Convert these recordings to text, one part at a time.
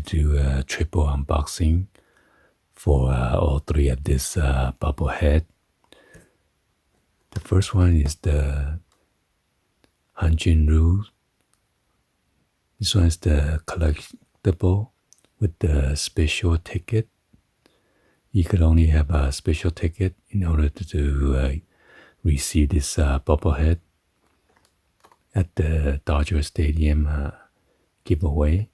do a triple unboxing for all three of this Bobblehead. The first one is the Hyun. This one is the collectible with the special ticket. You could only have a special ticket in order to receive this Bobblehead at the Dodger Stadium giveaway.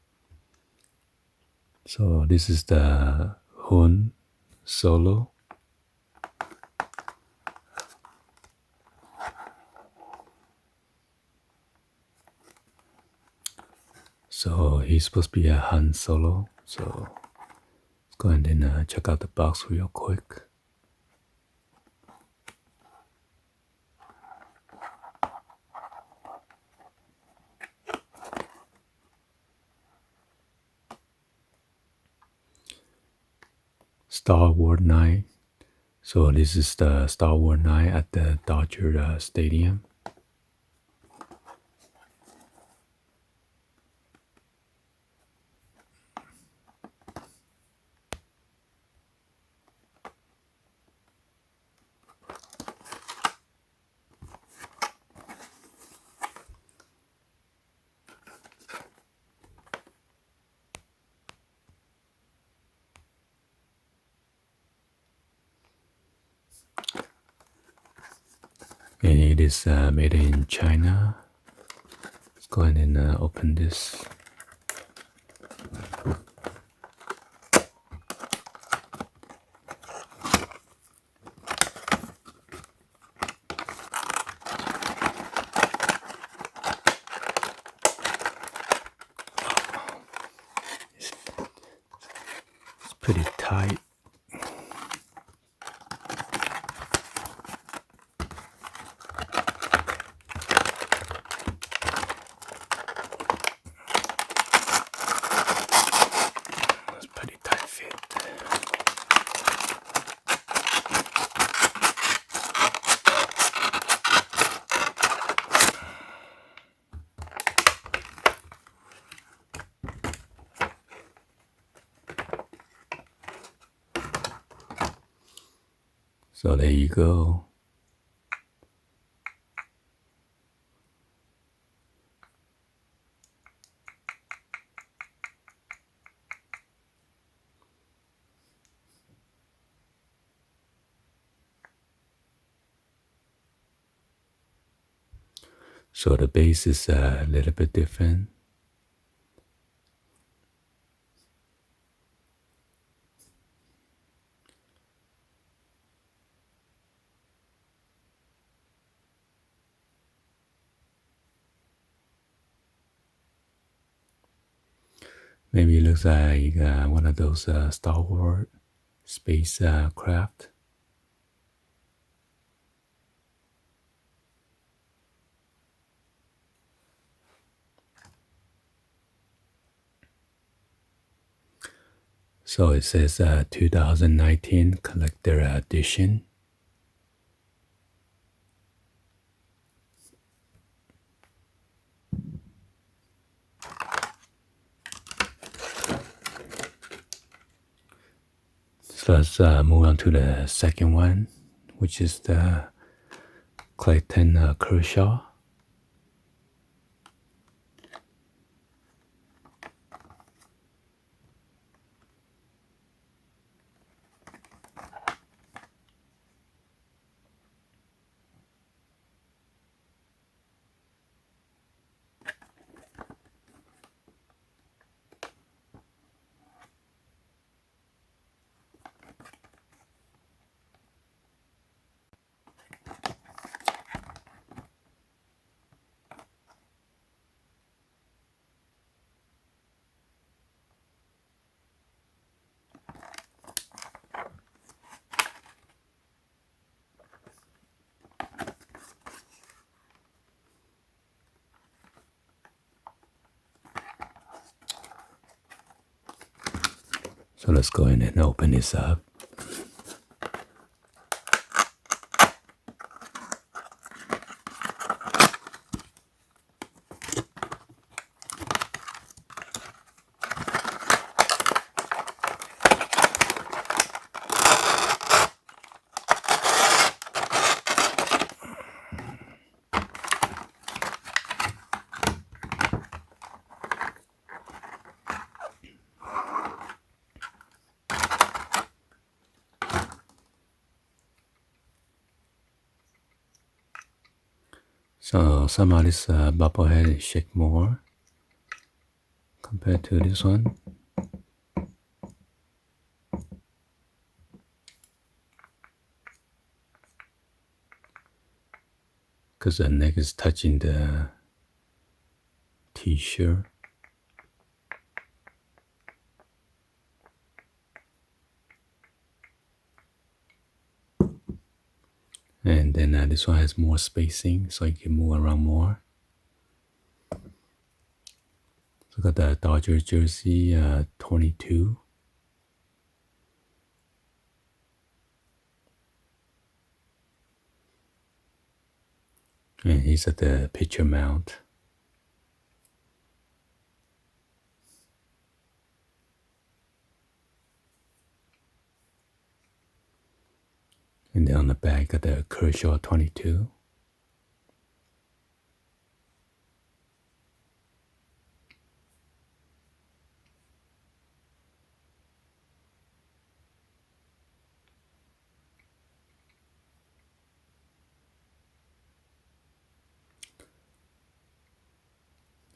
So this is the Hyun solo. So he's supposed to be a Han Solo. So let's go ahead and check out the box real quick. Star Wars night. So this is the Star Wars night at the Dodger Stadium. And it is made in China. Let's go ahead and open this. It's pretty tight. So there you go. So the base is a little bit different. Maybe it looks like one of those Star Wars space craft. So it says 2019 collector edition. So let's move on to the second one, which is the Clayton Kershaw. So let's go in and open this up. So some of this bobblehead shake more compared to this one. Because the neck is touching the t-shirt. And then this one has more spacing, so you can move around more. So got the Dodger jersey, 22. And he's at the picture mount. And then on the back, got the Kershaw 22.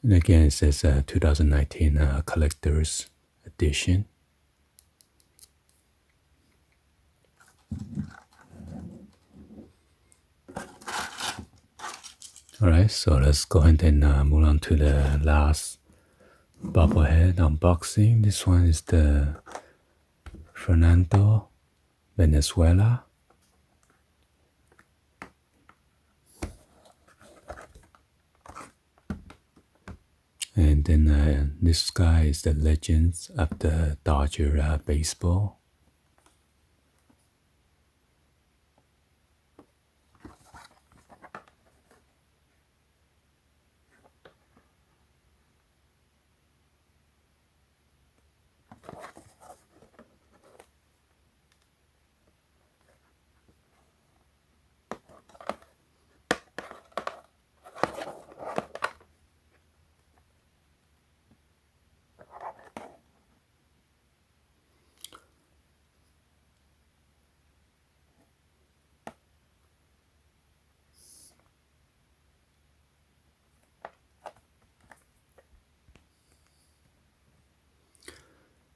And again, it says 2019 collector's edition. Alright, so let's go ahead and move on to the last bobblehead unboxing. This one is the Fernando Vanlezuela. And then this guy is the legends of the Dodger baseball.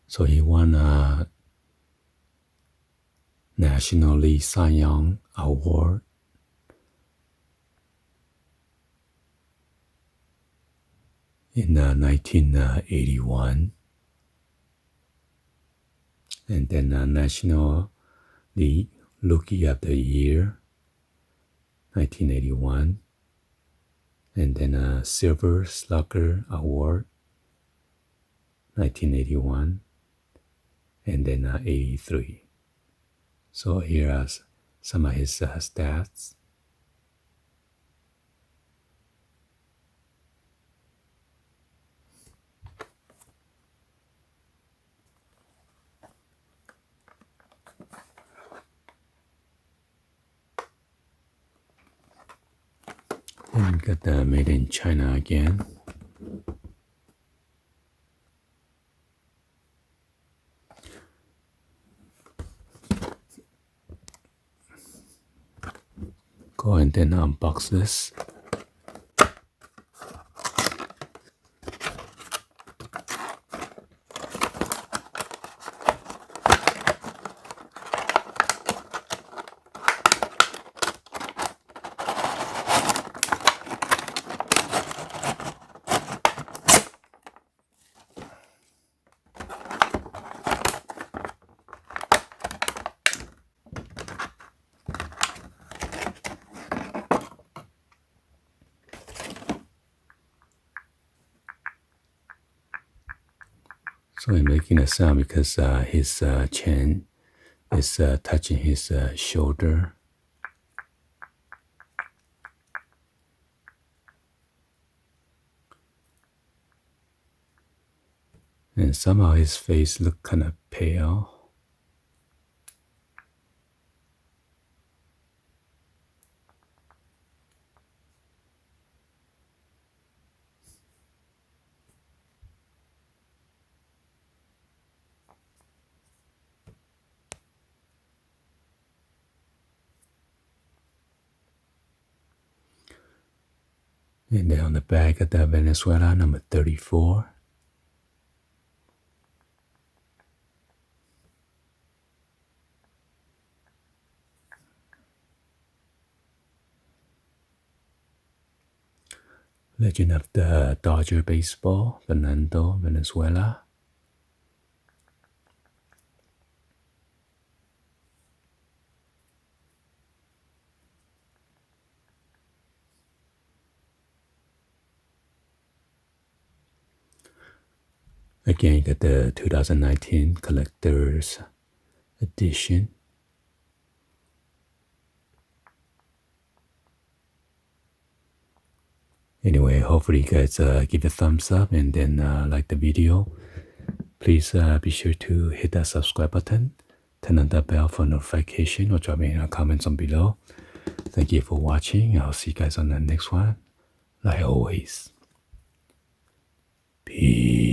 So he won a National League Cy Young Award in 1981. And then National League Rookie of the Year, 1981. And then Silver Slugger Award, 1981. And then 83. So here are some of his stats. And we got the made in China again. Go and then unbox this. So he's making a sound because his chin is touching his shoulder. And somehow his face looked kind of pale. And then on the back of the Venezuela, number 34. Legend of the Dodger Baseball, Fernando Vanlezuela. Again, you got the 2019 Collector's Edition. Anyway, hopefully you guys give a thumbs up and then like the video. Please be sure to hit that subscribe button, turn on the bell for notification, or drop me in the comments on below. Thank you for watching. I'll see you guys on the next one. Like always, peace.